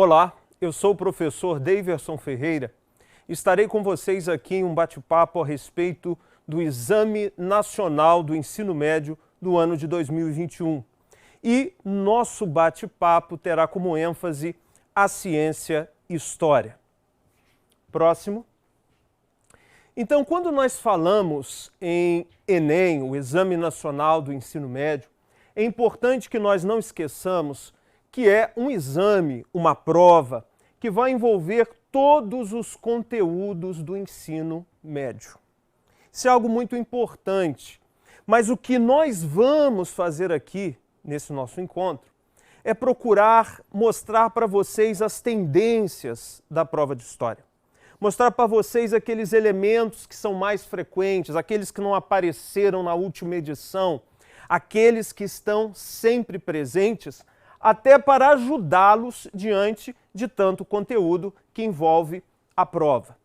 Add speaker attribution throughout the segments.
Speaker 1: Olá, eu sou o professor Deiverson Ferreira. Estarei com vocês aqui em um bate-papo a respeito do Exame Nacional do Ensino Médio do ano de 2021. E nosso bate-papo terá como ênfase a ciência e história. Próximo. Então, quando nós falamos em Enem, o Exame Nacional do Ensino Médio, é importante que nós não esqueçamos que é um exame, uma prova, que vai envolver todos os conteúdos do ensino médio. Isso é algo muito importante. Mas o que nós vamos fazer aqui, nesse nosso encontro, é procurar mostrar para vocês as tendências da prova de história. Mostrar para vocês aqueles elementos que são mais frequentes, aqueles que não apareceram na última edição, aqueles que estão sempre presentes, até para ajudá-los diante de tanto conteúdo que envolve a prova.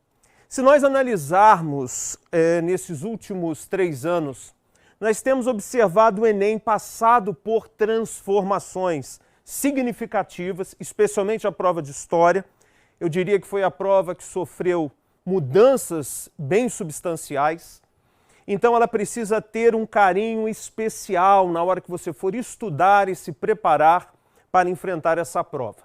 Speaker 1: Se nós analisarmos nesses últimos 3 anos, nós temos observado o Enem passado por transformações significativas, especialmente a prova de história. Eu diria que foi a prova que sofreu mudanças bem substanciais. Então ela precisa ter um carinho especial na hora que você for estudar e se preparar para enfrentar essa prova.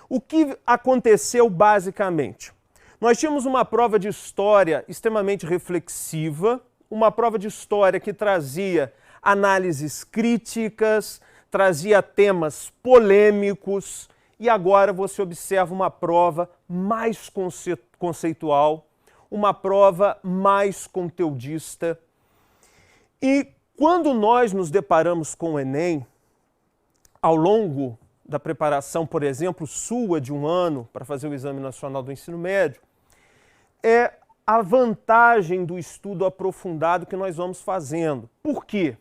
Speaker 1: O que aconteceu basicamente? Nós tínhamos uma prova de história extremamente reflexiva, uma prova de história que trazia análises críticas, trazia temas polêmicos, e agora você observa uma prova mais conceitual, uma prova mais conteudista. E quando nós nos deparamos com o Enem, ao longo da preparação, por exemplo, sua de um ano para fazer o Exame Nacional do Ensino Médio, é a vantagem do estudo aprofundado que nós vamos fazendo. Por quê?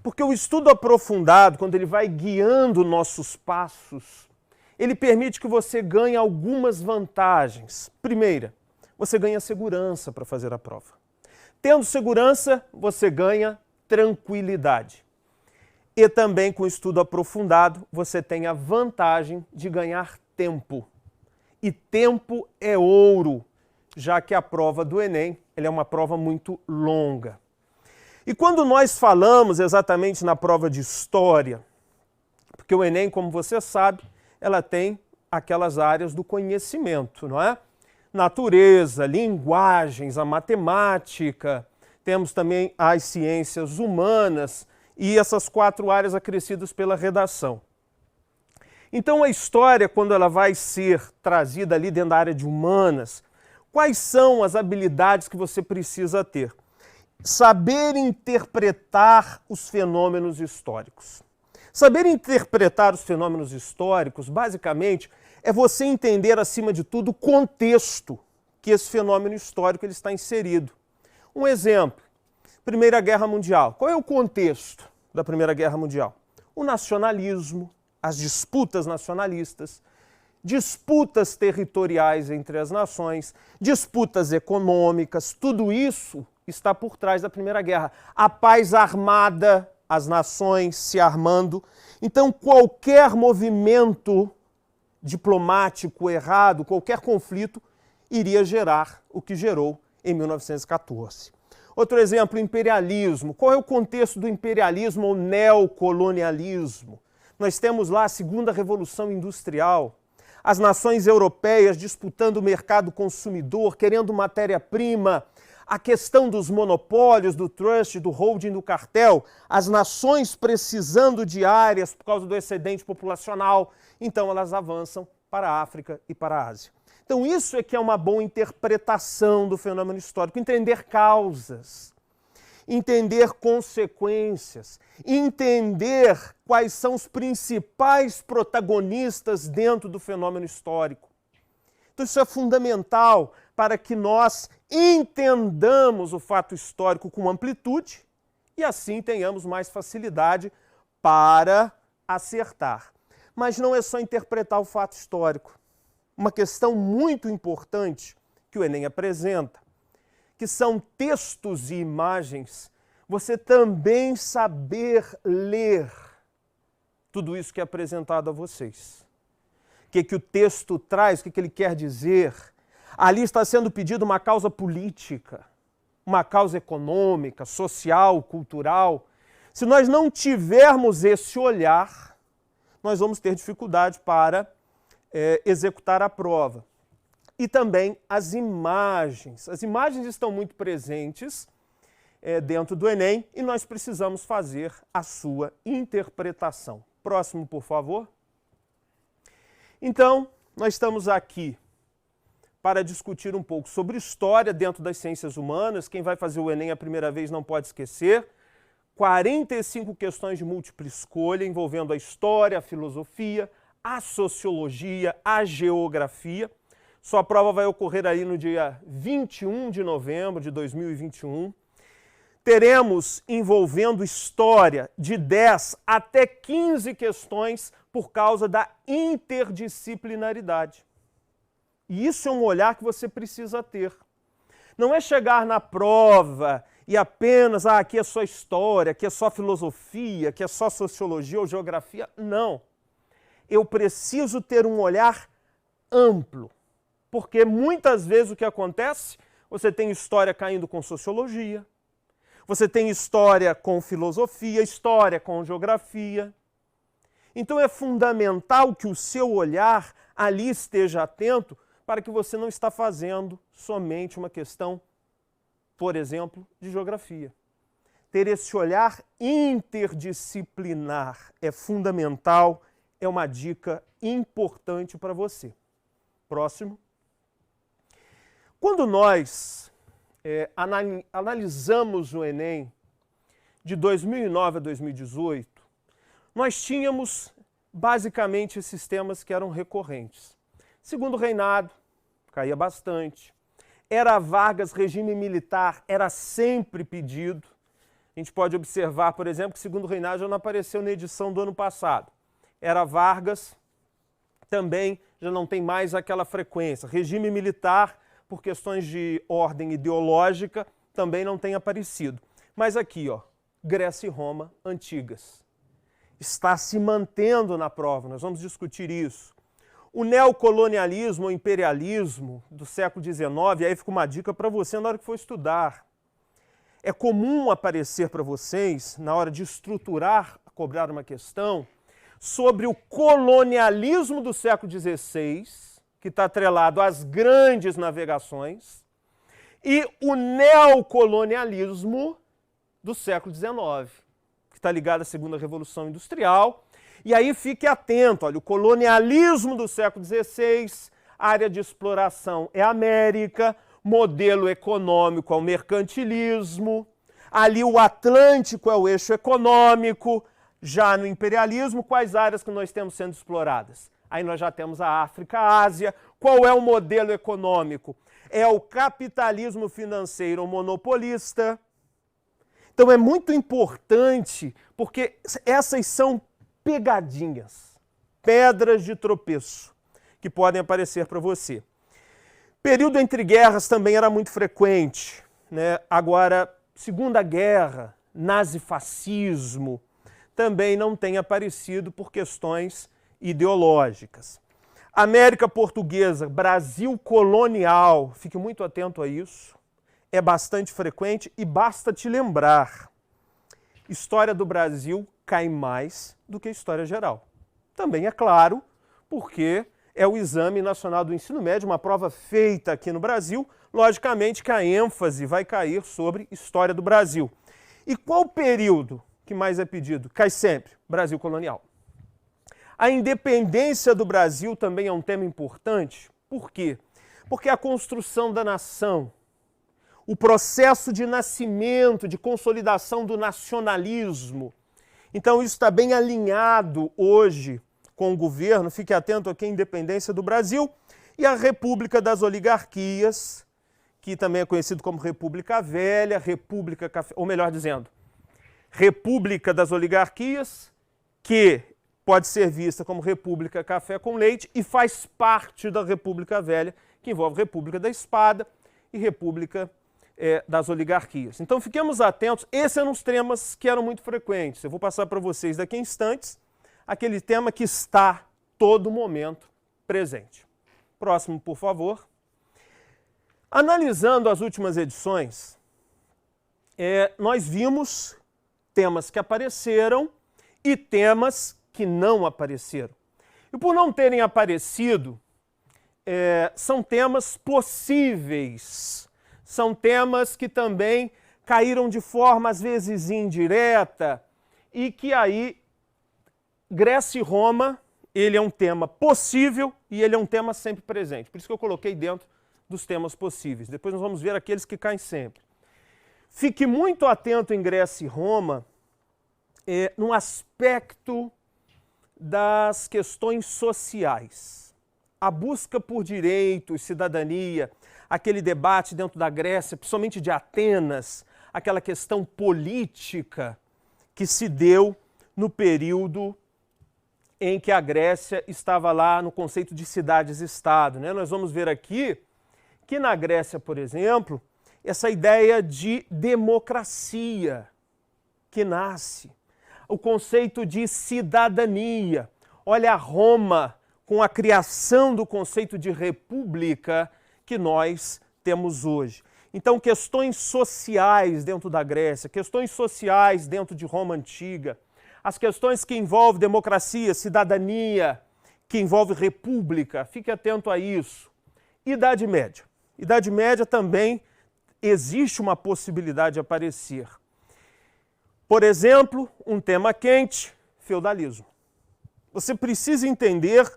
Speaker 1: Porque o estudo aprofundado, quando ele vai guiando nossos passos, ele permite que você ganhe algumas vantagens. Primeira, você ganha segurança para fazer a prova. Tendo segurança, você ganha tranquilidade. E também com estudo aprofundado, você tem a vantagem de ganhar tempo. E tempo é ouro, já que a prova do Enem ela é uma prova muito longa. E quando nós falamos exatamente na prova de história, porque o Enem, como você sabe, ela tem aquelas áreas do conhecimento, não é? Natureza, linguagens, a matemática, temos também as ciências humanas e essas 4 áreas acrescidas pela redação. Então a história, quando ela vai ser trazida ali dentro da área de humanas, quais são as habilidades que você precisa ter? Saber interpretar os fenômenos históricos. Saber interpretar os fenômenos históricos, basicamente, é você entender, acima de tudo, o contexto que esse fenômeno histórico ele está inserido. Um exemplo, Primeira Guerra Mundial. Qual é o contexto da Primeira Guerra Mundial? O nacionalismo, as disputas nacionalistas, disputas territoriais entre as nações, disputas econômicas, tudo isso está por trás da Primeira Guerra. A paz armada, as nações se armando. Então, qualquer movimento diplomático errado, qualquer conflito, iria gerar o que gerou em 1914. Outro exemplo, imperialismo. Qual é o contexto do imperialismo ou neocolonialismo? Nós temos lá a Segunda Revolução Industrial, as nações europeias disputando o mercado consumidor, querendo matéria-prima, a questão dos monopólios, do trust, do holding, do cartel, as nações precisando de áreas por causa do excedente populacional, então elas avançam para a África e para a Ásia. Então isso é que é uma boa interpretação do fenômeno histórico, entender causas, entender consequências, entender quais são os principais protagonistas dentro do fenômeno histórico. Então isso é fundamental para que nós entendamos o fato histórico com amplitude e assim tenhamos mais facilidade para acertar. Mas não é só interpretar o fato histórico. Uma questão muito importante que o Enem apresenta, que são textos e imagens, você também saber ler tudo isso que é apresentado a vocês. que o texto traz, o que ele quer dizer. Ali está sendo pedida uma causa política, uma causa econômica, social, cultural. Se nós não tivermos esse olhar, nós vamos ter dificuldade para executar a prova. E também as imagens. As imagens estão muito presentes dentro do Enem e nós precisamos fazer a sua interpretação. Próximo, por favor. Então, nós estamos aqui para discutir um pouco sobre história dentro das ciências humanas. Quem vai fazer o Enem a primeira vez não pode esquecer. 45 questões de múltipla escolha envolvendo a história, a filosofia, a sociologia, a geografia. Sua prova vai ocorrer aí no dia 21 de novembro de 2021. Teremos envolvendo história de 10 até 15 questões por causa da interdisciplinaridade. E isso é um olhar que você precisa ter. Não é chegar na prova e apenas, aqui é só história, aqui é só filosofia, aqui é só sociologia ou geografia. Não. Eu preciso ter um olhar amplo. Porque muitas vezes o que acontece, você tem história caindo com sociologia, você tem história com filosofia, história com geografia. Então é fundamental que o seu olhar ali esteja atento para que você não está fazendo somente uma questão, por exemplo, de geografia. Ter esse olhar interdisciplinar é fundamental, é uma dica importante para você. Próximo. Quando nós analisamos o Enem de 2009 a 2018, nós tínhamos basicamente esses temas que eram recorrentes. Segundo reinado, caía bastante. Era Vargas, regime militar, era sempre pedido. A gente pode observar, por exemplo, que segundo reinado já não apareceu na edição do ano passado. Era Vargas, também já não tem mais aquela frequência. Regime militar, por questões de ordem ideológica, também não tem aparecido. Mas aqui, ó, Grécia e Roma antigas. Está se mantendo na prova, nós vamos discutir isso. O neocolonialismo, o imperialismo do século XIX, aí fica uma dica para você na hora que for estudar. É comum aparecer para vocês, na hora de estruturar, cobrar uma questão, sobre o colonialismo do século XVI, que está atrelado às grandes navegações, e o neocolonialismo do século XIX, que está ligado à Segunda Revolução Industrial. E aí fique atento, olha, o colonialismo do século XVI, área de exploração é a América, modelo econômico é o mercantilismo, ali o Atlântico é o eixo econômico, já no imperialismo, quais áreas que nós temos sendo exploradas? Aí nós já temos a África, a Ásia. Qual é o modelo econômico? É o capitalismo financeiro monopolista. Então é muito importante, porque essas são pegadinhas, pedras de tropeço, que podem aparecer para você. Período entre guerras também era muito frequente, né? Agora, Segunda Guerra, nazifascismo, também não tem aparecido por questões ideológicas. América Portuguesa, Brasil colonial, fique muito atento a isso, é bastante frequente e basta te lembrar, história do Brasil cai mais do que história geral. Também é claro, porque é o Exame Nacional do Ensino Médio, uma prova feita aqui no Brasil, logicamente que a ênfase vai cair sobre história do Brasil. E qual período que mais é pedido? Cai sempre, Brasil colonial. A independência do Brasil também é um tema importante. Por quê? Porque a construção da nação, o processo de nascimento, de consolidação do nacionalismo. Então isso está bem alinhado hoje com o governo, fique atento aqui à independência do Brasil, e a República das Oligarquias, que também é conhecido como República Velha, República Café, ou melhor dizendo, República das Oligarquias, que pode ser vista como República Café com Leite e faz parte da República Velha, que envolve República da Espada e República das Oligarquias. Então fiquemos atentos, esses eram os temas que eram muito frequentes. Eu vou passar para vocês daqui a instantes aquele tema que está todo momento presente. Próximo, por favor. Analisando as últimas edições, nós vimos temas que apareceram e temas que não apareceram. E por não terem aparecido, são temas possíveis, são temas que também caíram de forma, às vezes, indireta, e que aí, Grécia e Roma, ele é um tema possível e ele é um tema sempre presente. Por isso que eu coloquei dentro dos temas possíveis. Depois nós vamos ver aqueles que caem sempre. Fique muito atento em Grécia e Roma no aspecto das questões sociais. A busca por direitos, cidadania, aquele debate dentro da Grécia, principalmente de Atenas, aquela questão política que se deu no período em que a Grécia estava lá no conceito de cidades-estado, né? Nós vamos ver aqui que na Grécia, por exemplo, essa ideia de democracia que nasce, o conceito de cidadania. Olha, Roma, com a criação do conceito de república que nós temos hoje. Então, questões sociais dentro da Grécia, questões sociais dentro de Roma antiga, as questões que envolvem democracia, cidadania, que envolve república, fique atento a isso. Idade Média. Idade Média também existe uma possibilidade de aparecer. Por exemplo, um tema quente, feudalismo. Você precisa entender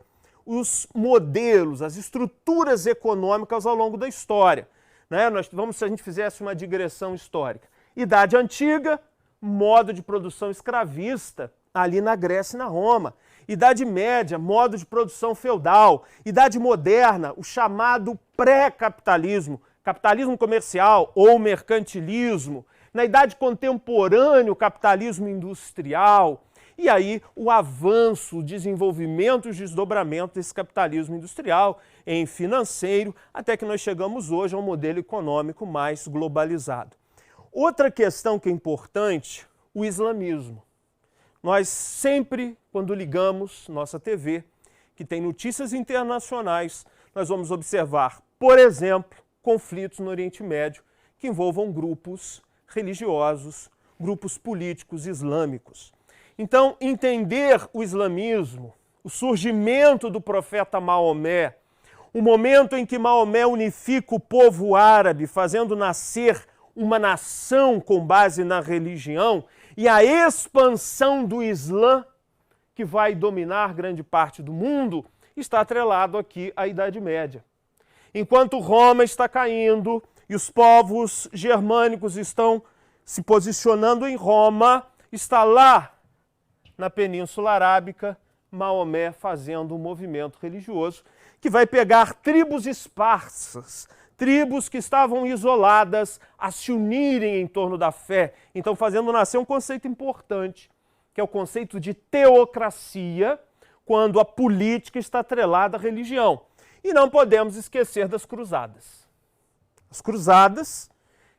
Speaker 1: os modelos, as estruturas econômicas ao longo da história. Né? Se a gente fizesse uma digressão histórica. Idade Antiga, modo de produção escravista, ali na Grécia e na Roma. Idade Média, modo de produção feudal. Idade Moderna, o chamado pré-capitalismo, capitalismo comercial ou mercantilismo. Na Idade Contemporânea, o capitalismo industrial. E aí o avanço, o desenvolvimento e o desdobramento desse capitalismo industrial em financeiro, até que nós chegamos hoje a um modelo econômico mais globalizado. Outra questão que é importante, o islamismo. Nós sempre, quando ligamos nossa TV, que tem notícias internacionais, nós vamos observar, por exemplo, conflitos no Oriente Médio que envolvam grupos religiosos, grupos políticos islâmicos. Então, entender o islamismo, o surgimento do profeta Maomé, o momento em que Maomé unifica o povo árabe, fazendo nascer uma nação com base na religião, e a expansão do Islã, que vai dominar grande parte do mundo, está atrelado aqui à Idade Média. Enquanto Roma está caindo e os povos germânicos estão se posicionando em Roma, está lá na Península Arábica, Maomé fazendo um movimento religioso que vai pegar tribos esparsas, tribos que estavam isoladas, a se unirem em torno da fé. Então, fazendo nascer um conceito importante, que é o conceito de teocracia, quando a política está atrelada à religião. E não podemos esquecer das cruzadas. As cruzadas,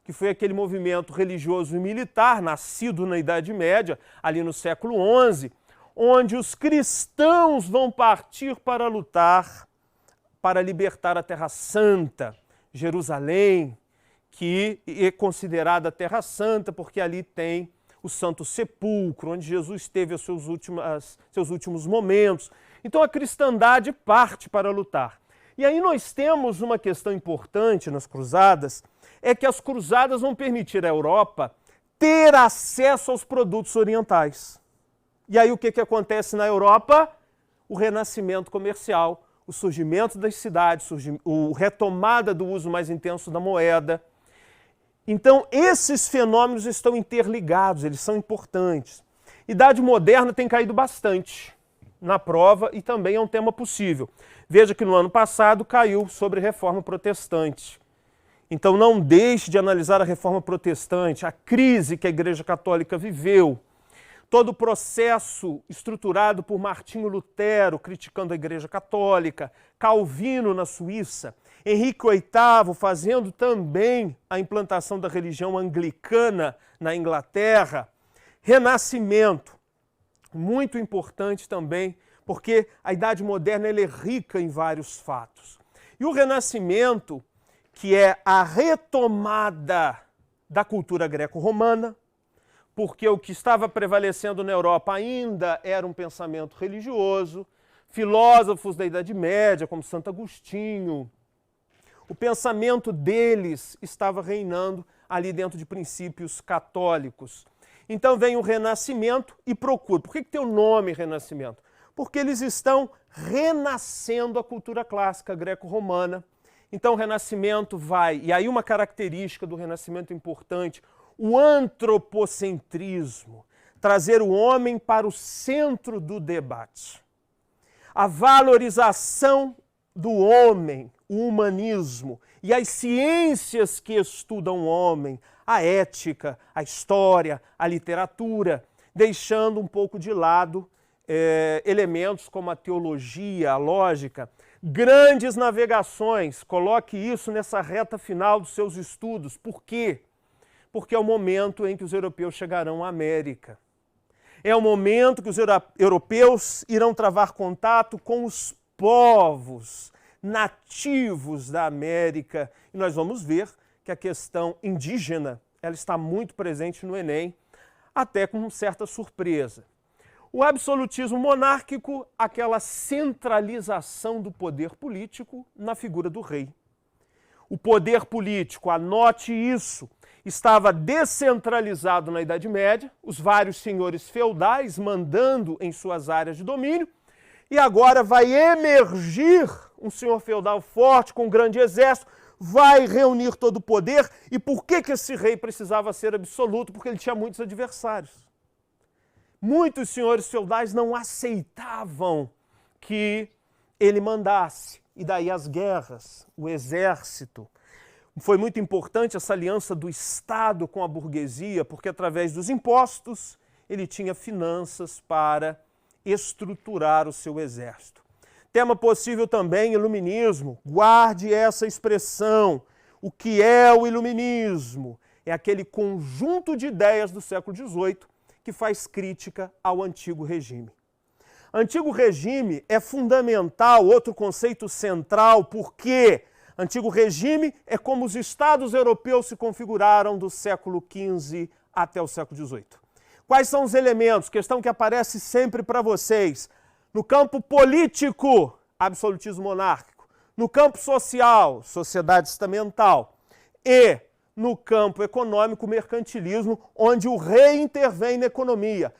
Speaker 1: que foi aquele movimento religioso e militar, nascido na Idade Média, ali no século XI, onde os cristãos vão partir para lutar para libertar a Terra Santa, Jerusalém, que é considerada a Terra Santa porque ali tem o Santo Sepulcro, onde Jesus teve os seus últimos momentos. Então a cristandade parte para lutar. E aí nós temos uma questão importante nas cruzadas, é que as cruzadas vão permitir à Europa ter acesso aos produtos orientais. E aí o que acontece na Europa? O renascimento comercial, o surgimento das cidades, a retomada do uso mais intenso da moeda. Então, esses fenômenos estão interligados, eles são importantes. Idade Moderna tem caído bastante na prova e também é um tema possível. Veja que no ano passado caiu sobre Reforma Protestante. Então, não deixe de analisar a Reforma Protestante, a crise que a Igreja Católica viveu, todo o processo estruturado por Martinho Lutero, criticando a Igreja Católica, Calvino na Suíça, Henrique VIII fazendo também a implantação da religião anglicana na Inglaterra, Renascimento, muito importante também porque a Idade Moderna ela é rica em vários fatos. E o Renascimento, que é a retomada da cultura greco-romana, porque o que estava prevalecendo na Europa ainda era um pensamento religioso, filósofos da Idade Média, como Santo Agostinho, o pensamento deles estava reinando ali dentro de princípios católicos. Então vem o Renascimento e procura. Por que tem o nome Renascimento? Porque eles estão renascendo a cultura clássica greco-romana. Então o Renascimento vai, e aí uma característica do Renascimento importante, o antropocentrismo, trazer o homem para o centro do debate. A valorização do homem, o humanismo e as ciências que estudam o homem, a ética, a história, a literatura, deixando um pouco de lado elementos como a teologia, a lógica, grandes navegações, coloque isso nessa reta final dos seus estudos. Por quê? Porque é o momento em que os europeus chegarão à América. É o momento que os europeus irão travar contato com os povos nativos da América. E nós vamos ver que a questão indígena ela está muito presente no Enem, até com certa surpresa. O absolutismo monárquico, aquela centralização do poder político na figura do rei. O poder político, anote isso, estava descentralizado na Idade Média, os vários senhores feudais mandando em suas áreas de domínio, e agora vai emergir um senhor feudal forte, com um grande exército, vai reunir todo o poder. E por que esse rei precisava ser absoluto? Porque ele tinha muitos adversários. Muitos senhores feudais não aceitavam que ele mandasse. E daí as guerras, o exército. Foi muito importante essa aliança do Estado com a burguesia, porque através dos impostos ele tinha finanças para estruturar o seu exército. Tema possível também, iluminismo. Guarde essa expressão. O que é o iluminismo? É aquele conjunto de ideias do século XVIII que faz crítica ao antigo regime. Antigo regime é fundamental, outro conceito central, porque antigo regime é como os estados europeus se configuraram do século XV até o século XVIII. Quais são os elementos? Questão que aparece sempre para vocês. No campo político, absolutismo monárquico. No campo social, sociedade estamental. E no campo econômico, mercantilismo, onde o rei intervém na economia.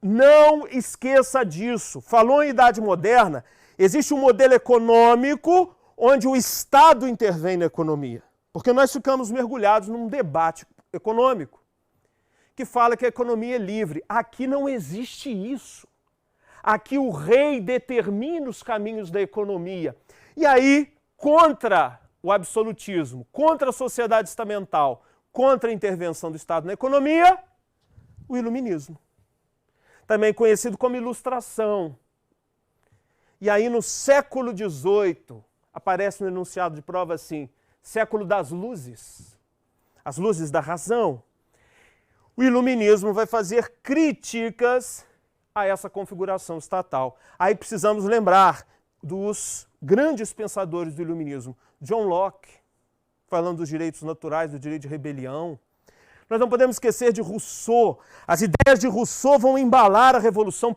Speaker 1: Não esqueça disso. Falou em Idade Moderna, existe um modelo econômico onde o Estado intervém na economia. Porque nós ficamos mergulhados num debate econômico que fala que a economia é livre. Aqui não existe isso. Aqui o rei determina os caminhos da economia. E aí, contra o absolutismo, contra a sociedade estamental, contra a intervenção do Estado na economia, o iluminismo. Também conhecido como ilustração. E aí no século XVIII, aparece no enunciado de prova assim, século das luzes, as luzes da razão. O iluminismo vai fazer críticas a essa configuração estatal. Aí precisamos lembrar dos grandes pensadores do iluminismo. John Locke, falando dos direitos naturais, do direito de rebelião. Nós não podemos esquecer de Rousseau. As ideias de Rousseau vão embalar a Revolução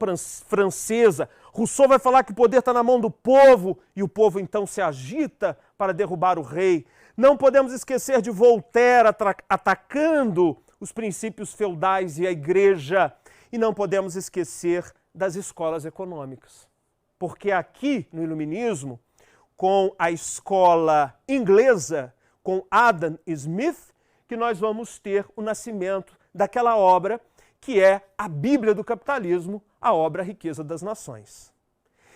Speaker 1: Francesa. Rousseau vai falar que o poder está na mão do povo e o povo então se agita para derrubar o rei. Não podemos esquecer de Voltaire atacando os princípios feudais e a igreja. E não podemos esquecer das escolas econômicas. Porque aqui no iluminismo, com a escola inglesa, com Adam Smith, que nós vamos ter o nascimento daquela obra que é a Bíblia do capitalismo, a obra Riqueza das Nações.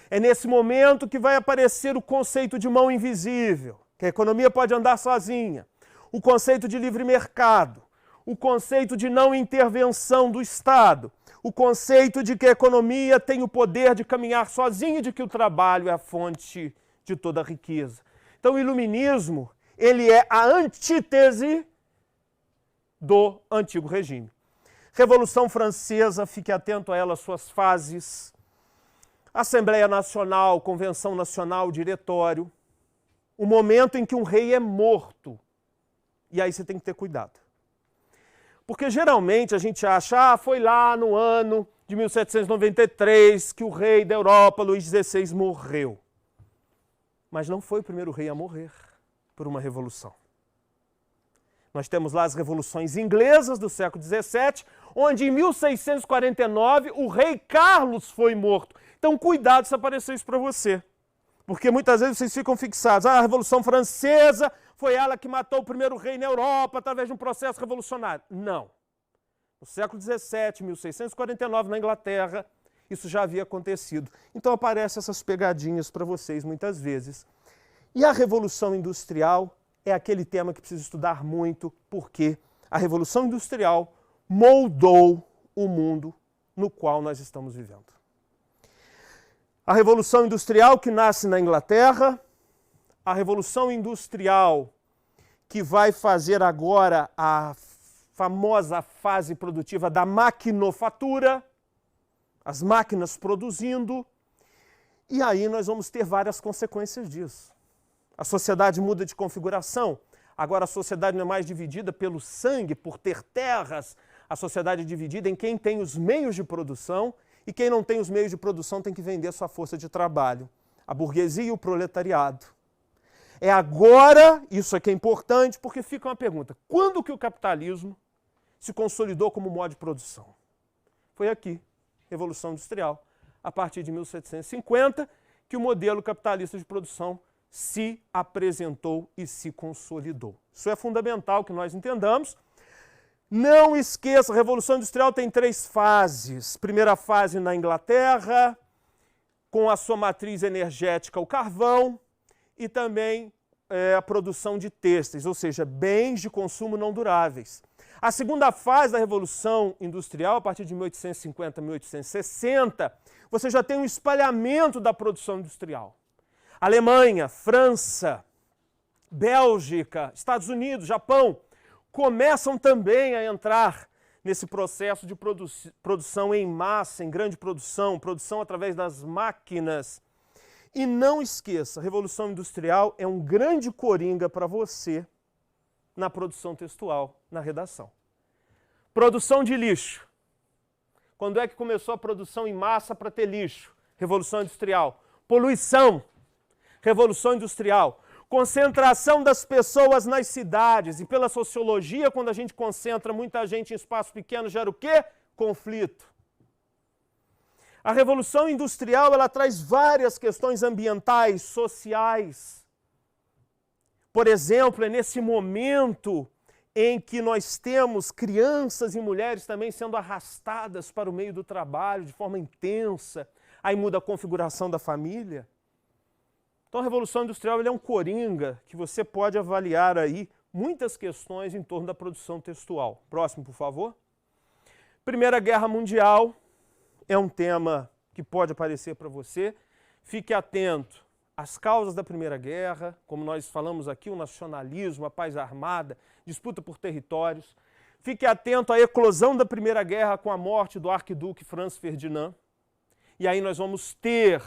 Speaker 1: É nesse momento que vai aparecer o conceito de mão invisível, que a economia pode andar sozinha, o conceito de livre mercado, o conceito de não intervenção do Estado, o conceito de que a economia tem o poder de caminhar sozinha e de que o trabalho é a fonte de toda a riqueza. Então o iluminismo, ele é a antítese do antigo regime. Revolução Francesa, fique atento a ela, suas fases. Assembleia Nacional, Convenção Nacional, Diretório. O momento em que um rei é morto. E aí você tem que ter cuidado. Porque geralmente a gente acha, foi lá no ano de 1793 que o rei da Europa, Luís XVI, morreu. Mas não foi o primeiro rei a morrer por uma revolução. Nós temos lá as revoluções inglesas do século XVII, onde em 1649 o rei Carlos foi morto. Então cuidado se aparecer isso para você. Porque muitas vezes vocês ficam fixados. A Revolução Francesa foi ela que matou o primeiro rei na Europa através de um processo revolucionário. Não. No século XVII, 1649, na Inglaterra, isso já havia acontecido. Então aparecem essas pegadinhas para vocês muitas vezes. E a Revolução Industrial é aquele tema que precisa estudar muito, porque a Revolução Industrial moldou o mundo no qual nós estamos vivendo. A Revolução Industrial que nasce na Inglaterra, a Revolução Industrial que vai fazer agora a famosa fase produtiva da maquinofatura, as máquinas produzindo, e aí nós vamos ter várias consequências disso. A sociedade muda de configuração, agora a sociedade não é mais dividida pelo sangue, por ter terras, a sociedade é dividida em quem tem os meios de produção, e quem não tem os meios de produção tem que vender sua força de trabalho. A burguesia e o proletariado. É agora, isso aqui é importante, porque fica uma pergunta. Quando que o capitalismo se consolidou como modo de produção? Foi aqui, Revolução Industrial. A partir de 1750, que o modelo capitalista de produção se apresentou e se consolidou. Isso é fundamental que nós entendamos. Não esqueça, a Revolução Industrial tem 3 fases. Primeira fase na Inglaterra, com a sua matriz energética, o carvão, e também a produção de têxteis, ou seja, bens de consumo não duráveis. A segunda fase da Revolução Industrial, a partir de 1850 a 1860, você já tem um espalhamento da produção industrial. Alemanha, França, Bélgica, Estados Unidos, Japão, começam também a entrar nesse processo de produção em massa, em grande produção, produção através das máquinas. E não esqueça, a Revolução Industrial é um grande coringa para você na produção textual, na redação. Produção de lixo. Quando é que começou a produção em massa para ter lixo? Revolução Industrial. Poluição. Revolução Industrial. Concentração das pessoas nas cidades. E pela sociologia, quando a gente concentra muita gente em espaço pequeno, gera o quê? Conflito. A Revolução Industrial, ela traz várias questões ambientais, sociais. Por exemplo, é nesse momento em que nós temos crianças e mulheres também sendo arrastadas para o meio do trabalho de forma intensa. Aí muda a configuração da família. Então a Revolução Industrial é um coringa que você pode avaliar aí muitas questões em torno da produção textual. Próximo, por favor. Primeira Guerra Mundial é um tema que pode aparecer para você. Fique atento às causas da Primeira Guerra, como nós falamos aqui, o nacionalismo, a paz armada, disputa por territórios. Fique atento à eclosão da Primeira Guerra com a morte do arquiduque Franz Ferdinand. E aí nós vamos ter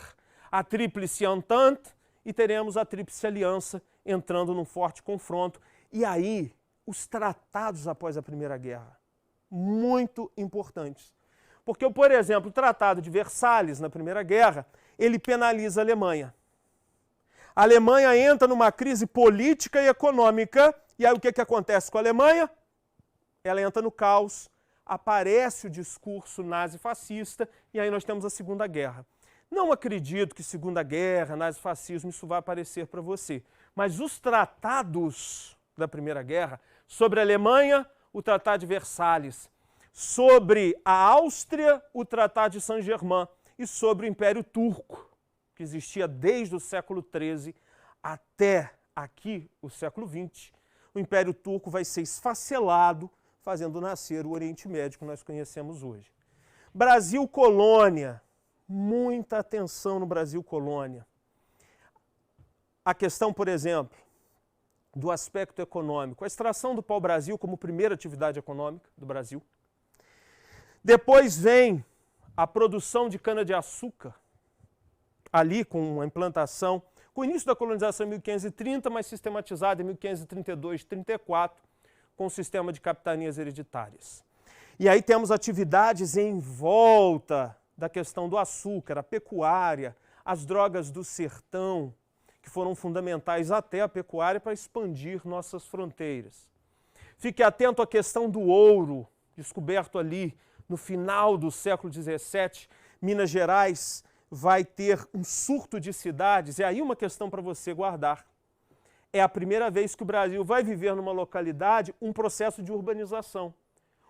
Speaker 1: a Tríplice Entente e teremos a Tríplice Aliança entrando num forte confronto. E aí, os tratados após a Primeira Guerra, muito importantes. Porque, por exemplo, o Tratado de Versalhes, na Primeira Guerra, ele penaliza a Alemanha. A Alemanha entra numa crise política e econômica, e aí o que acontece com a Alemanha? Ela entra no caos, aparece o discurso nazi-fascista, e aí nós temos a Segunda Guerra. Não acredito que Segunda Guerra, nazifascismo, isso vai aparecer para você. Mas os tratados da Primeira Guerra, sobre a Alemanha, o Tratado de Versalhes, sobre a Áustria, o Tratado de Saint-Germain, e sobre o Império Turco, que existia desde o século XIII até aqui, o século XX. O Império Turco vai ser esfacelado, fazendo nascer o Oriente Médio que nós conhecemos hoje. Brasil colônia. Muita atenção no Brasil colônia. A questão, por exemplo, do aspecto econômico. A extração do pau-brasil como primeira atividade econômica do Brasil. Depois vem a produção de cana-de-açúcar. ali com a implantação, com o início da colonização em 1530, mas sistematizada em 1532, 34, com o sistema de capitanias hereditárias. E aí temos atividades em volta da questão do açúcar, a pecuária, as drogas do sertão, que foram fundamentais até a pecuária para expandir nossas fronteiras. Fique atento à questão do ouro, descoberto ali no final do século XVII. Minas Gerais vai ter um surto de cidades, e aí uma questão para você guardar. É a primeira vez que o Brasil vai viver numa localidade um processo de urbanização,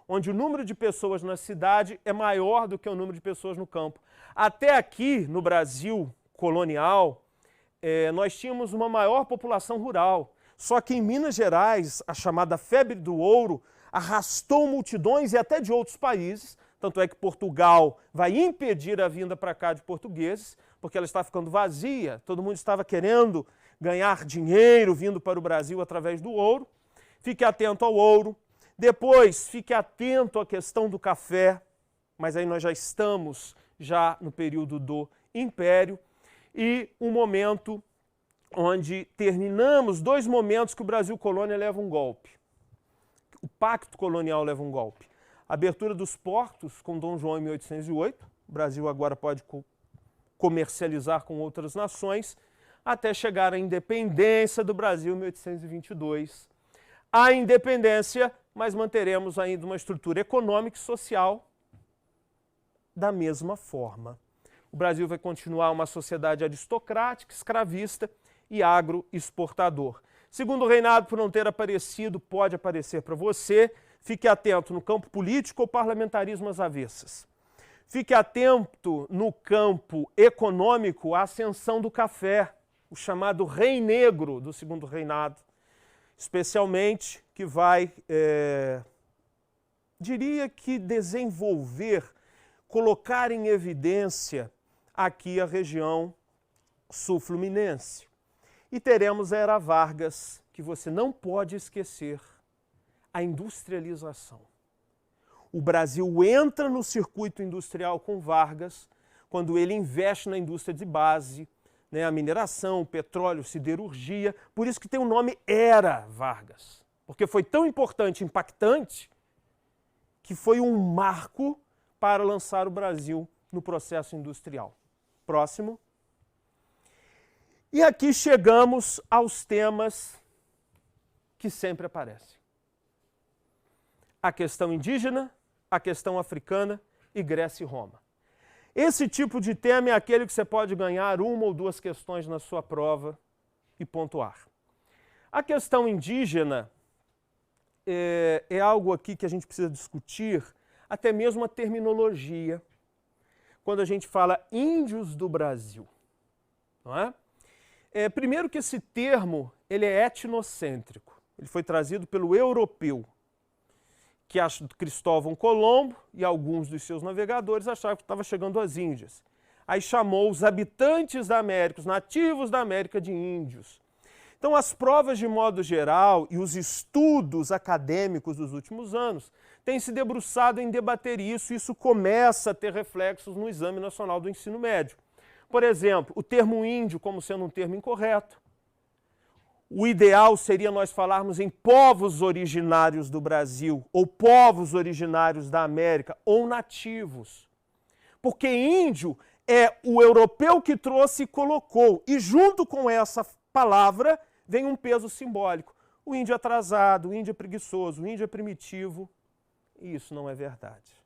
Speaker 1: onde o número de pessoas na cidade é maior do que o número de pessoas no campo. Até aqui, no Brasil colonial, nós tínhamos uma maior população rural. Só que em Minas Gerais, a chamada febre do ouro arrastou multidões e até de outros países. Tanto é que Portugal vai impedir a vinda para cá de portugueses, porque ela está ficando vazia. Todo mundo estava querendo ganhar dinheiro vindo para o Brasil através do ouro. Fique atento ao ouro. Depois, fique atento à questão do café, mas aí nós já estamos no período do Império. E um momento onde terminamos 2 momentos que o Brasil colônia leva um golpe. O pacto colonial leva um golpe. A abertura dos portos com Dom João em 1808, o Brasil agora pode comercializar com outras nações, até chegar à independência do Brasil em 1822. A independência, mas manteremos ainda uma estrutura econômica e social da mesma forma. O Brasil vai continuar uma sociedade aristocrática, escravista e agroexportador. Segundo reinado, por não ter aparecido, pode aparecer para você. Fique atento no campo político ou parlamentarismo às avessas. Fique atento no campo econômico à ascensão do café, o chamado Rei Negro do segundo reinado, especialmente que vai, diria que desenvolver, colocar em evidência aqui a região sul-fluminense. E teremos a Era Vargas, que você não pode esquecer, a industrialização. O Brasil entra no circuito industrial com Vargas, quando ele investe na indústria de base, né, a mineração, petróleo, siderurgia, por isso que tem o nome Era Vargas, porque foi tão importante, impactante, que foi um marco para lançar o Brasil no processo industrial. Próximo. E aqui chegamos aos temas que sempre aparecem. A questão indígena, a questão africana e Grécia e Roma. Esse tipo de tema é aquele que você pode ganhar 1 ou 2 questões na sua prova e pontuar. A questão indígena é algo aqui que a gente precisa discutir, até mesmo a terminologia, quando a gente fala índios do Brasil. Não é? Primeiro que esse termo ele é etnocêntrico. Ele foi trazido pelo europeu, que Cristóvão Colombo e alguns dos seus navegadores achavam que estava chegando às Índias. Aí chamou os habitantes da América, os nativos da América, de índios. Então as provas de modo geral e os estudos acadêmicos dos últimos anos têm se debruçado em debater isso, e isso começa a ter reflexos no Exame Nacional do Ensino Médio. Por exemplo, o termo índio como sendo um termo incorreto. O ideal seria nós falarmos em povos originários do Brasil, ou povos originários da América, ou nativos. Porque índio é o europeu que trouxe e colocou, e junto com essa palavra vem um peso simbólico. O índio é atrasado, o índio é preguiçoso, o índio é primitivo, e isso não é verdade.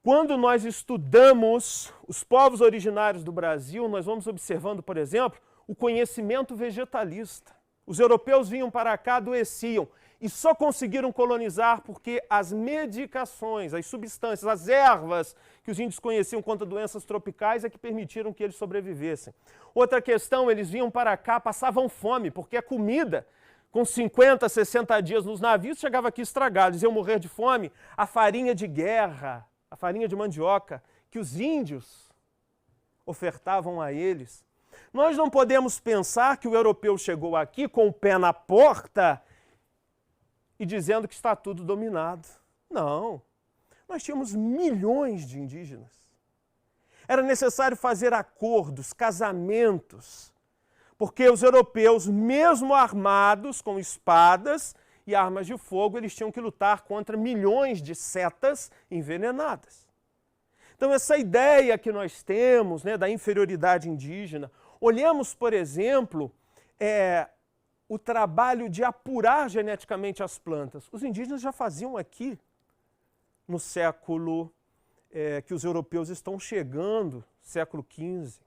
Speaker 1: Quando nós estudamos os povos originários do Brasil, nós vamos observando, por exemplo, o conhecimento vegetalista. Os europeus vinham para cá, adoeciam, e só conseguiram colonizar porque as medicações, as substâncias, as ervas que os índios conheciam contra doenças tropicais é que permitiram que eles sobrevivessem. Outra questão, eles vinham para cá, passavam fome, porque a comida, com 50, 60 dias nos navios, chegava aqui estragada, eles iam morrer de fome. A farinha de guerra, a farinha de mandioca, que os índios ofertavam a eles. Nós não podemos pensar que o europeu chegou aqui com o pé na porta e dizendo que está tudo dominado. Não. Nós tínhamos milhões de indígenas. Era necessário fazer acordos, casamentos, porque os europeus, mesmo armados com espadas e armas de fogo, eles tinham que lutar contra milhões de setas envenenadas. Então, essa ideia que nós temos, né, da inferioridade indígena, olhemos, por exemplo, o trabalho de apurar geneticamente as plantas. Os indígenas já faziam aqui no século que os europeus estão chegando, século XV.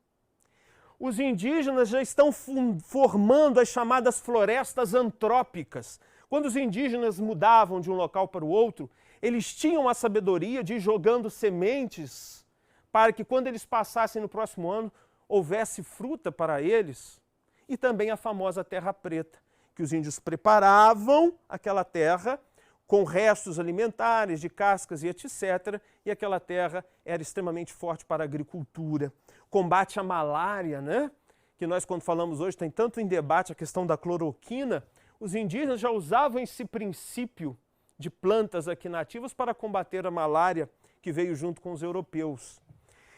Speaker 1: Os indígenas já estão formando as chamadas florestas antrópicas. Quando os indígenas mudavam de um local para o outro, eles tinham a sabedoria de ir jogando sementes para que quando eles passassem no próximo ano, houvesse fruta para eles. E também a famosa terra preta, que os índios preparavam aquela terra com restos alimentares, de cascas e etc. E aquela terra era extremamente forte para a agricultura. Combate à malária, né? Que nós, quando falamos hoje, tem tanto em debate a questão da cloroquina. Os indígenas já usavam esse princípio de plantas aqui nativas para combater a malária que veio junto com os europeus.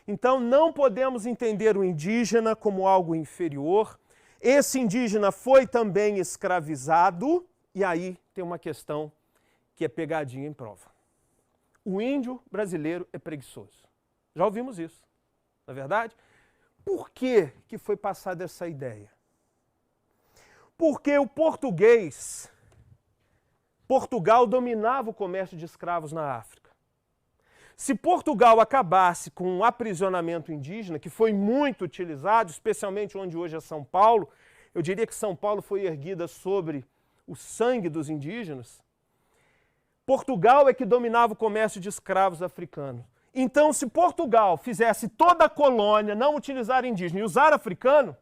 Speaker 1: Então, não podemos entender o indígena como algo inferior. Esse indígena foi também escravizado, e aí tem uma questão que é pegadinha em prova. O índio brasileiro é preguiçoso. Já ouvimos isso, não é verdade? Por que foi passada essa ideia? Porque o Portugal dominava o comércio de escravos na África. Se Portugal acabasse com o aprisionamento indígena, que foi muito utilizado, especialmente onde hoje é São Paulo, eu diria que São Paulo foi erguida sobre o sangue dos indígenas, Portugal é que dominava o comércio de escravos africanos. Então, se Portugal fizesse toda a colônia não utilizar indígena e usar africano,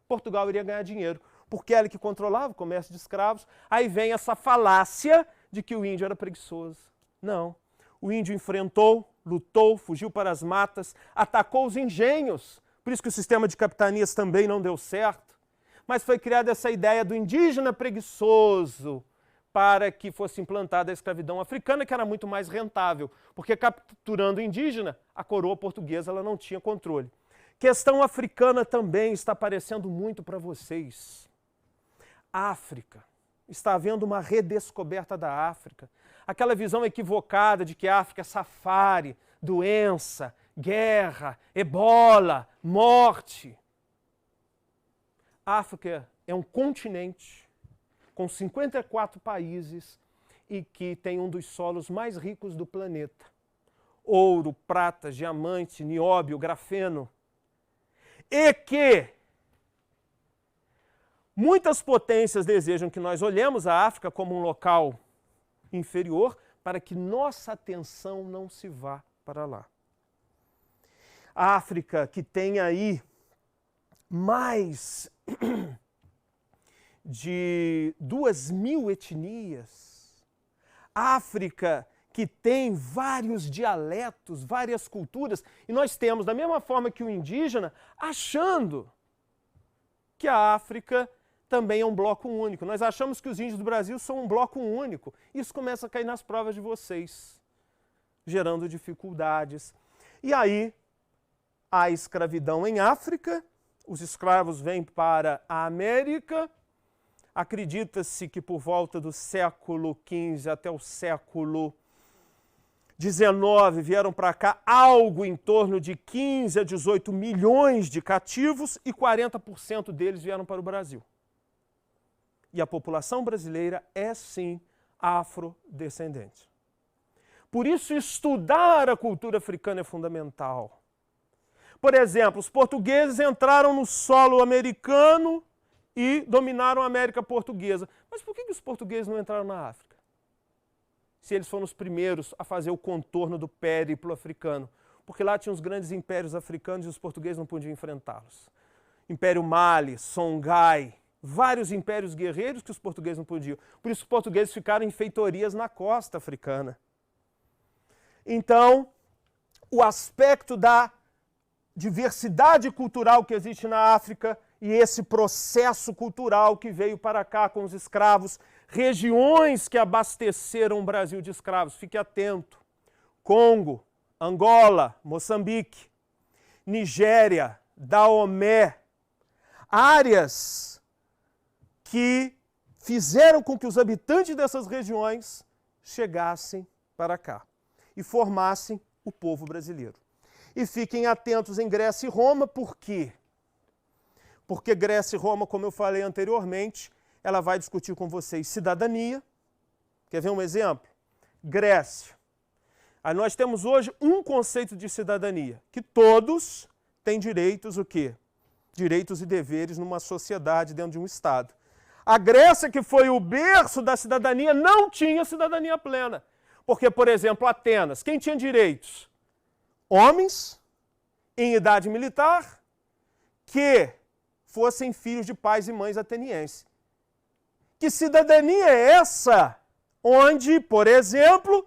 Speaker 1: Portugal iria ganhar dinheiro, porque ela que controlava o comércio de escravos. Aí vem essa falácia de que o índio era preguiçoso. Não. O índio enfrentou, lutou, fugiu para as matas, atacou os engenhos. Por isso que o sistema de capitanias também não deu certo. Mas foi criada essa ideia do indígena preguiçoso para que fosse implantada a escravidão africana, que era muito mais rentável, porque capturando o indígena, a coroa portuguesa ela não tinha controle. Questão africana também está aparecendo muito para vocês. África. Está havendo uma redescoberta da África. Aquela visão equivocada de que a África é safari, doença, guerra, ebola, morte. A África é um continente com 54 países e que tem um dos solos mais ricos do planeta. Ouro, prata, diamante, nióbio, grafeno. E que muitas potências desejam que nós olhemos a África como um local inferior para que nossa atenção não se vá para lá. A África que tem aí mais de 2.000 etnias. África que tem vários dialetos, várias culturas, e nós temos, da mesma forma que o indígena, achando que a África também é um bloco único. Nós achamos que os índios do Brasil são um bloco único. Isso começa a cair nas provas de vocês, gerando dificuldades. E aí, a escravidão em África, os escravos vêm para a América. Acredita-se que por volta do século XV até o século XIX vieram para cá algo em torno de 15 a 18 milhões de cativos e 40% deles vieram para o Brasil. E a população brasileira é, sim, afrodescendente. Por isso, estudar a cultura africana é fundamental. Por exemplo, os portugueses entraram no solo americano e dominaram a América Portuguesa. Mas por que os portugueses não entraram na África? Se eles foram os primeiros a fazer o contorno do périplo africano. Porque lá tinha os grandes impérios africanos e os portugueses não podiam enfrentá-los. Império Mali, Songhai, vários impérios guerreiros que os portugueses não podiam. Por isso os portugueses ficaram em feitorias na costa africana. Então, o aspecto da diversidade cultural que existe na África e esse processo cultural que veio para cá com os escravos, regiões que abasteceram o Brasil de escravos, fique atento, Congo, Angola, Moçambique, Nigéria, Daomé, áreas que fizeram com que os habitantes dessas regiões chegassem para cá e formassem o povo brasileiro. E fiquem atentos em Grécia e Roma, por quê? Porque Grécia e Roma, como eu falei anteriormente, ela vai discutir com vocês cidadania. Quer ver um exemplo? Grécia. Aí nós temos hoje um conceito de cidadania, que todos têm direitos, o quê? Direitos e deveres numa sociedade, dentro de um Estado. A Grécia, que foi o berço da cidadania, não tinha cidadania plena. Porque, por exemplo, Atenas, quem tinha direitos? Homens em idade militar que fossem filhos de pais e mães atenienses. Que cidadania é essa? Onde, por exemplo,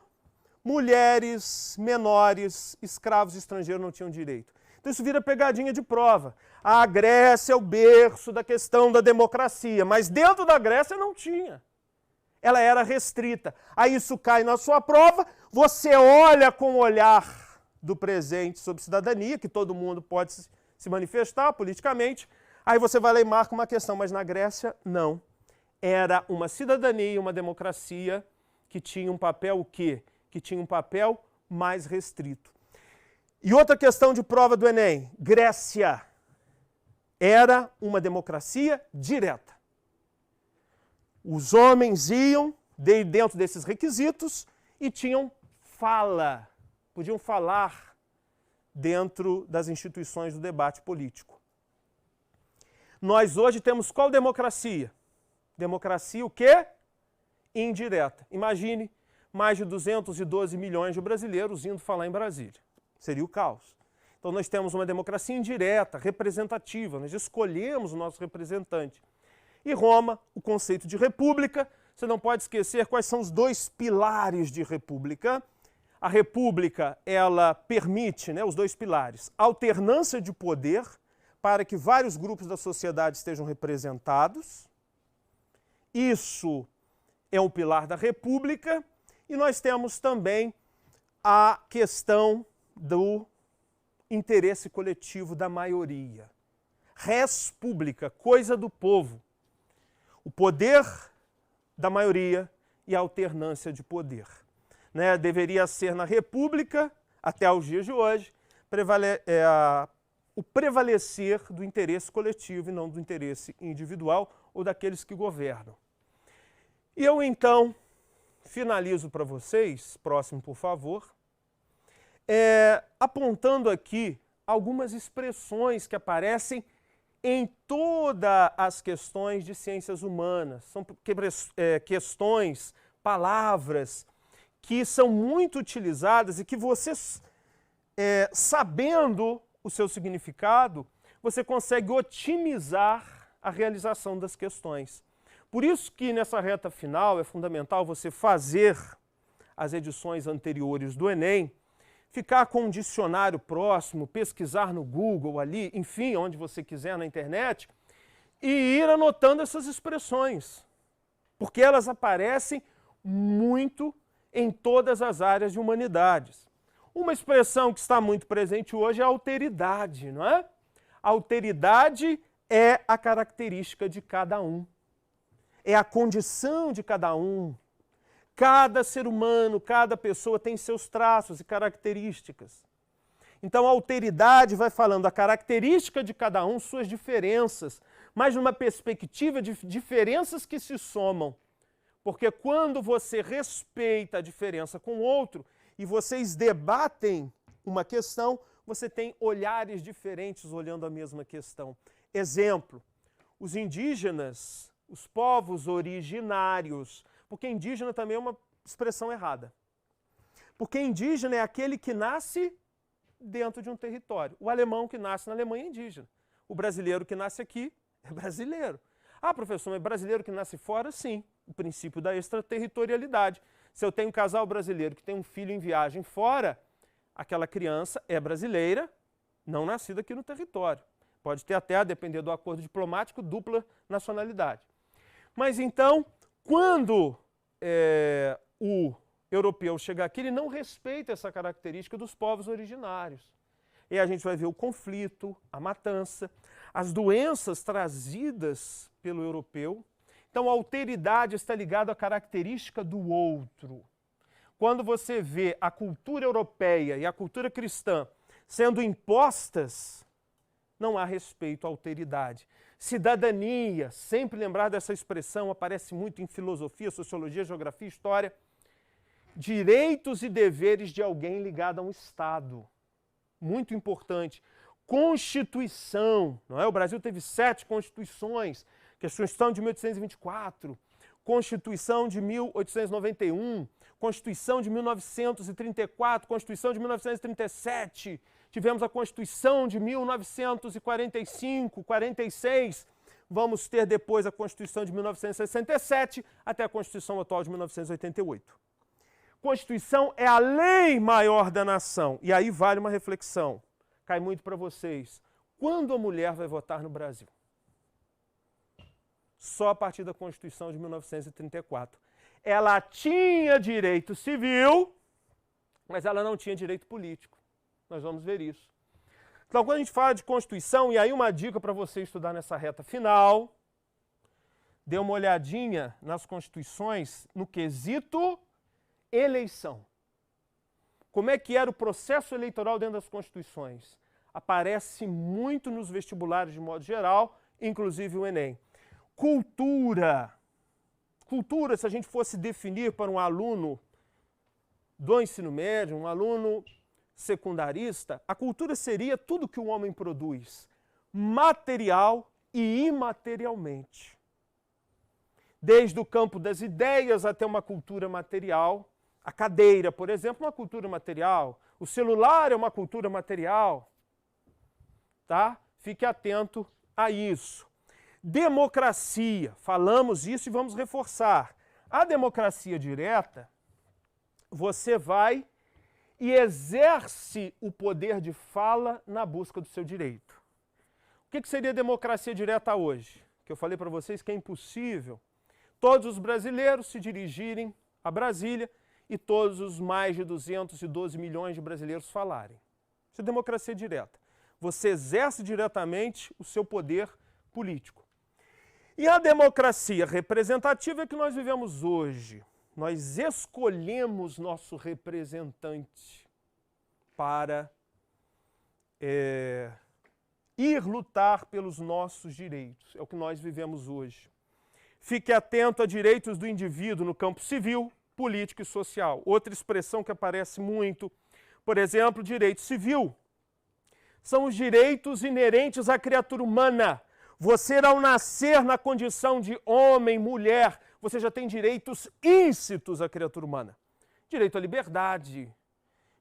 Speaker 1: mulheres, menores, escravos estrangeiros não tinham direito. Então isso vira pegadinha de prova. A Grécia é o berço da questão da democracia, mas dentro da Grécia não tinha. Ela era restrita. Aí isso cai na sua prova, você olha com o olhar do presente sobre cidadania, que todo mundo pode se manifestar politicamente, aí você vai lá e marca uma questão, mas na Grécia não. Era uma cidadania, uma democracia que tinha um papel o quê? Que tinha um papel mais restrito. E outra questão de prova do Enem, Grécia era uma democracia direta. Os homens iam dentro desses requisitos e tinham fala, podiam falar dentro das instituições do debate político. Nós hoje temos qual democracia? Democracia o quê? Indireta. Imagine mais de 212 milhões de brasileiros indo falar em Brasília. Seria o caos. Então nós temos uma democracia indireta, representativa, nós escolhemos o nosso representante. E Roma, o conceito de república, você não pode esquecer quais são os dois pilares de república. A república, ela permite, os dois pilares, alternância de poder para que vários grupos da sociedade estejam representados. Isso é um pilar da república. E nós temos também a questão do interesse coletivo da maioria. Res pública, coisa do povo. O poder da maioria e a alternância de poder. Deveria ser na república, até os dias de hoje, o prevalecer do interesse coletivo e não do interesse individual ou daqueles que governam. E eu, então, finalizo para vocês, próximo, por favor, apontando aqui algumas expressões que aparecem em todas as questões de ciências humanas. São questões, palavras que são muito utilizadas e que você, sabendo o seu significado, você consegue otimizar a realização das questões. Por isso que nessa reta final é fundamental você fazer as edições anteriores do Enem, ficar com um dicionário próximo, pesquisar no Google ali, enfim, onde você quiser na internet, e ir anotando essas expressões, porque elas aparecem muito em todas as áreas de humanidades. Uma expressão que está muito presente hoje é a alteridade, não é? A alteridade é a característica de cada um. É a condição de cada um. Cada ser humano, cada pessoa tem seus traços e características. Então a alteridade vai falando a característica de cada um, suas diferenças, mas numa perspectiva de diferenças que se somam. Porque quando você respeita a diferença com o outro e vocês debatem uma questão, você tem olhares diferentes olhando a mesma questão. Exemplo, os indígenas, os povos originários, porque indígena também é uma expressão errada. Porque indígena é aquele que nasce dentro de um território. O alemão que nasce na Alemanha é indígena. O brasileiro que nasce aqui é brasileiro. Ah, professor, mas brasileiro que nasce fora? Sim. O princípio da extraterritorialidade. Se eu tenho um casal brasileiro que tem um filho em viagem fora, aquela criança é brasileira, não nascida aqui no território. Pode ter até, a depender do acordo diplomático, dupla nacionalidade. Mas então, quando o europeu chega aqui, ele não respeita essa característica dos povos originários. E a gente vai ver o conflito, a matança, as doenças trazidas pelo europeu. Então, a alteridade está ligada à característica do outro. Quando você vê a cultura europeia e a cultura cristã sendo impostas, não há respeito à alteridade. Cidadania, sempre lembrar dessa expressão, aparece muito em filosofia, sociologia, geografia, história. Direitos e deveres de alguém ligado a um Estado. Muito importante. Constituição, não é? O Brasil teve 7 constituições. Constituição de 1824, Constituição de 1891, Constituição de 1934, Constituição de 1937, tivemos a Constituição de 1945, 46, vamos ter depois a Constituição de 1967 até a Constituição atual de 1988. Constituição é a lei maior da nação. E aí vale uma reflexão, cai muito para vocês. Quando a mulher vai votar no Brasil? Só a partir da Constituição de 1934. Ela tinha direito civil, mas ela não tinha direito político. Nós vamos ver isso. Então, quando a gente fala de Constituição, e aí uma dica para você estudar nessa reta final, dê uma olhadinha nas Constituições no quesito eleição. Como é que era o processo eleitoral dentro das Constituições? Aparece muito nos vestibulares de modo geral, inclusive o Enem. Cultura. Cultura, se a gente fosse definir para um aluno do ensino médio, um aluno secundarista, a cultura seria tudo que o homem produz, material e imaterialmente. Desde o campo das ideias até uma cultura material. A cadeira, por exemplo, é uma cultura material. O celular é uma cultura material. Tá? Fique atento a isso. Democracia, falamos isso e vamos reforçar. A democracia direta, você vai e exerce o poder de fala na busca do seu direito. O que seria democracia direta hoje? Que eu falei para vocês que é impossível todos os brasileiros se dirigirem a Brasília e todos os mais de 212 milhões de brasileiros falarem. Isso é democracia direta. Você exerce diretamente o seu poder político. E a democracia representativa é que nós vivemos hoje. Nós escolhemos nosso representante para ir lutar pelos nossos direitos. É o que nós vivemos hoje. Fique atento a direitos do indivíduo no campo civil, político e social. Outra expressão que aparece muito, por exemplo, direito civil. São os direitos inerentes à criatura humana. Você, ao nascer na condição de homem, mulher, você já tem direitos íncitos à criatura humana. Direito à liberdade,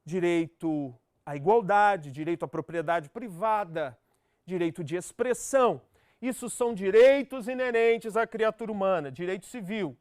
Speaker 1: direito à igualdade, direito à propriedade privada, direito de expressão. Isso são direitos inerentes à criatura humana, direito civil.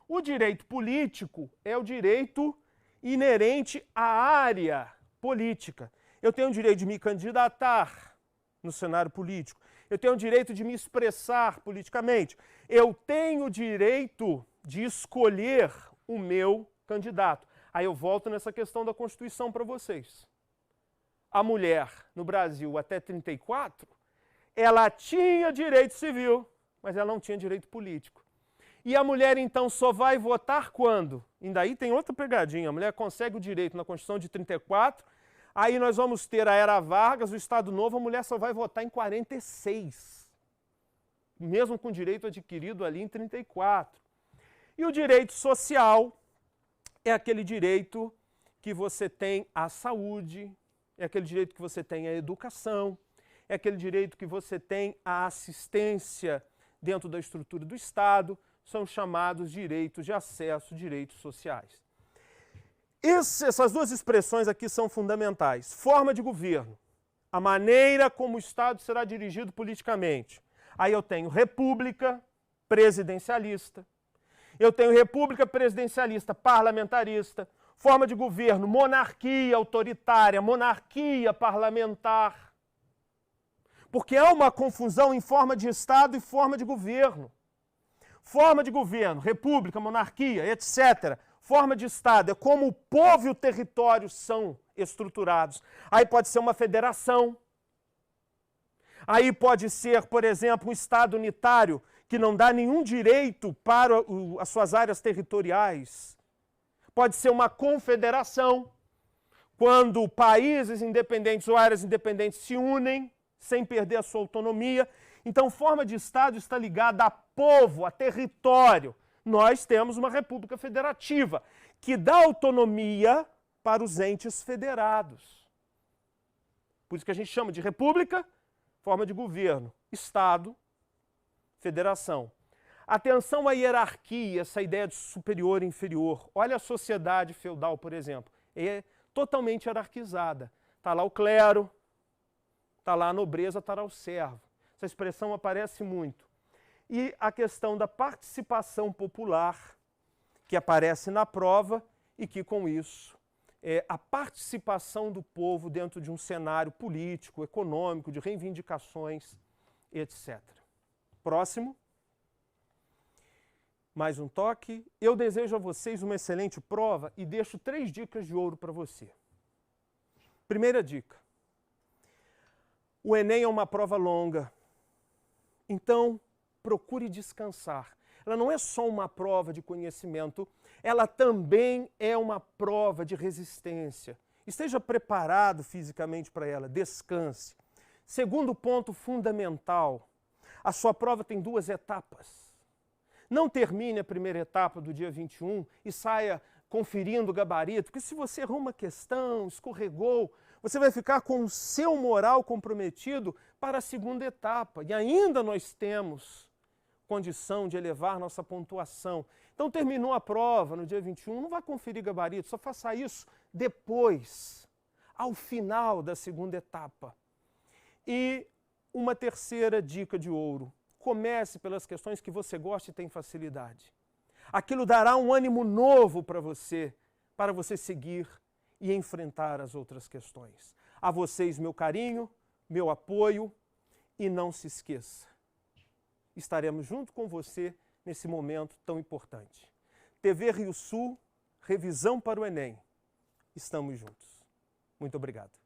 Speaker 1: O direito político é o direito inerente à área política. Eu tenho o direito de me candidatar no cenário político. Eu tenho o direito de me expressar politicamente. Eu tenho o direito de escolher o meu candidato. Aí eu volto nessa questão da Constituição para vocês. A mulher no Brasil até 34, ela tinha direito civil, mas ela não tinha direito político. E a mulher então só vai votar quando? E daí tem outra pegadinha. A mulher consegue o direito na Constituição de 34. Aí nós vamos ter a Era Vargas, o Estado Novo, a mulher só vai votar em 46. Mesmo com direito adquirido ali em 34. E o direito social é aquele direito que você tem à saúde, é aquele direito que você tem à educação, é aquele direito que você tem à assistência dentro da estrutura do Estado, são chamados direitos de acesso, direitos sociais. Essas duas expressões aqui são fundamentais. Forma de governo, a maneira como o Estado será dirigido politicamente. Aí eu tenho república presidencialista, eu tenho república presidencialista parlamentarista, forma de governo, monarquia autoritária, monarquia parlamentar. Porque há uma confusão em forma de Estado e forma de governo. Forma de governo, república, monarquia, etc. Forma de Estado é como o povo e o território são estruturados. Aí pode ser uma federação. Aí pode ser, por exemplo, um Estado unitário que não dá nenhum direito para as suas áreas territoriais. Pode ser uma confederação, quando países independentes ou áreas independentes se unem sem perder a sua autonomia. Então, forma de Estado está ligada a povo, a território. Nós temos uma república federativa, que dá autonomia para os entes federados. Por isso que a gente chama de república, forma de governo, Estado, federação. Atenção à hierarquia, essa ideia de superior e inferior. Olha a sociedade feudal, por exemplo. É totalmente hierarquizada. Está lá o clero, está lá a nobreza, está lá o servo. Essa expressão aparece muito. E a questão da participação popular, que aparece na prova e que, com isso, é a participação do povo dentro de um cenário político, econômico, de reivindicações, etc. Próximo. Mais um toque. Eu desejo a vocês uma excelente prova e deixo 3 dicas de ouro para você. Primeira dica. O Enem é uma prova longa, então procure descansar. Ela não é só uma prova de conhecimento, ela também é uma prova de resistência. Esteja preparado fisicamente para ela, descanse. Segundo ponto fundamental, a sua prova tem 2 etapas. Não termine a primeira etapa do dia 21 e saia conferindo o gabarito, porque se você errou uma questão, escorregou, você vai ficar com o seu moral comprometido para a segunda etapa. E ainda nós temos condição de elevar nossa pontuação. Então terminou a prova no dia 21, não vá conferir gabarito, só faça isso depois, ao final da segunda etapa. E uma terceira dica de ouro. Comece pelas questões que você gosta e tem facilidade. Aquilo dará um ânimo novo para você seguir e enfrentar as outras questões. A vocês, meu carinho, meu apoio e não se esqueça, estaremos junto com você nesse momento tão importante. TV Rio Sul, revisão para o Enem. Estamos juntos. Muito obrigado.